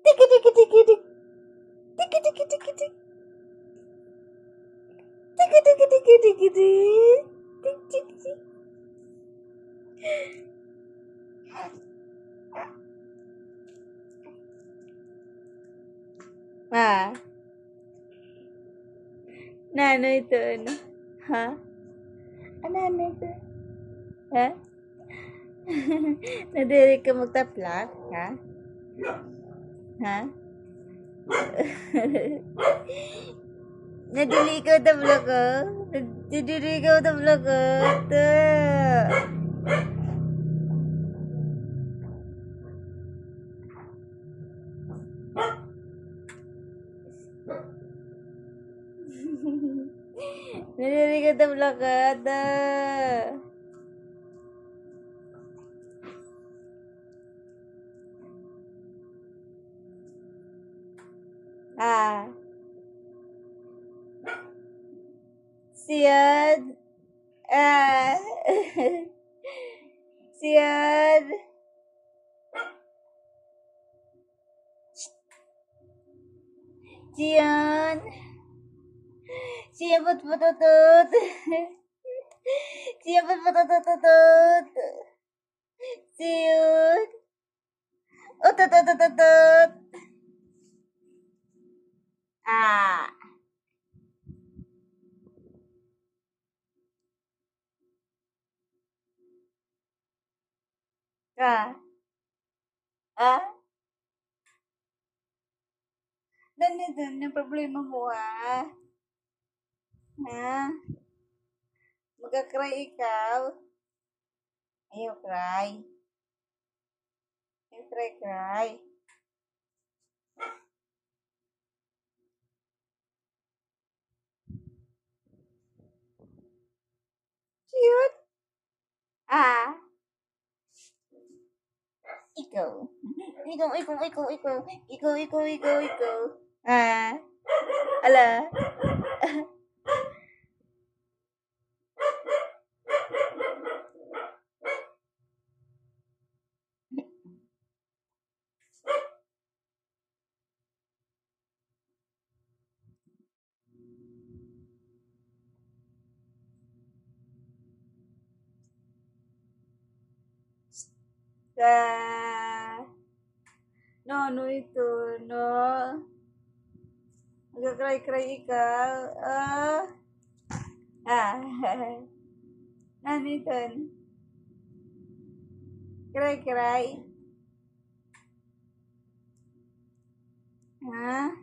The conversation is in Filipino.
Tiki tiki tiki tiki. Tiki tiki tiki tiki. Tiki tiki tiki tiki tiki. Tik tik tik. Ah, ano ito? Ano? Ha? Ano ito? Ha? Nadiri ka magtaplak? Ha? Ha? Nadili ka taplak ko? Nadiri ka taplak ko? Ito. Nadiri ka taplak ko? Ito. Ah. Siyad. Ah. Siyad. Siyan. Siyabot patutut. Siyabot patututut. Siyud. Ututututut. Ah. Ah. Ah. Ganito yung problema mo, ha? Ha? Magka-cry ikaw? Ayaw cry. Ayaw cry. Cute. Ah. Ikaw. Ikaw. Ah. Ala. No, ano ito? No. Magka-cry ikaw. Ah. Ah. Ano ito? Cry. Ha?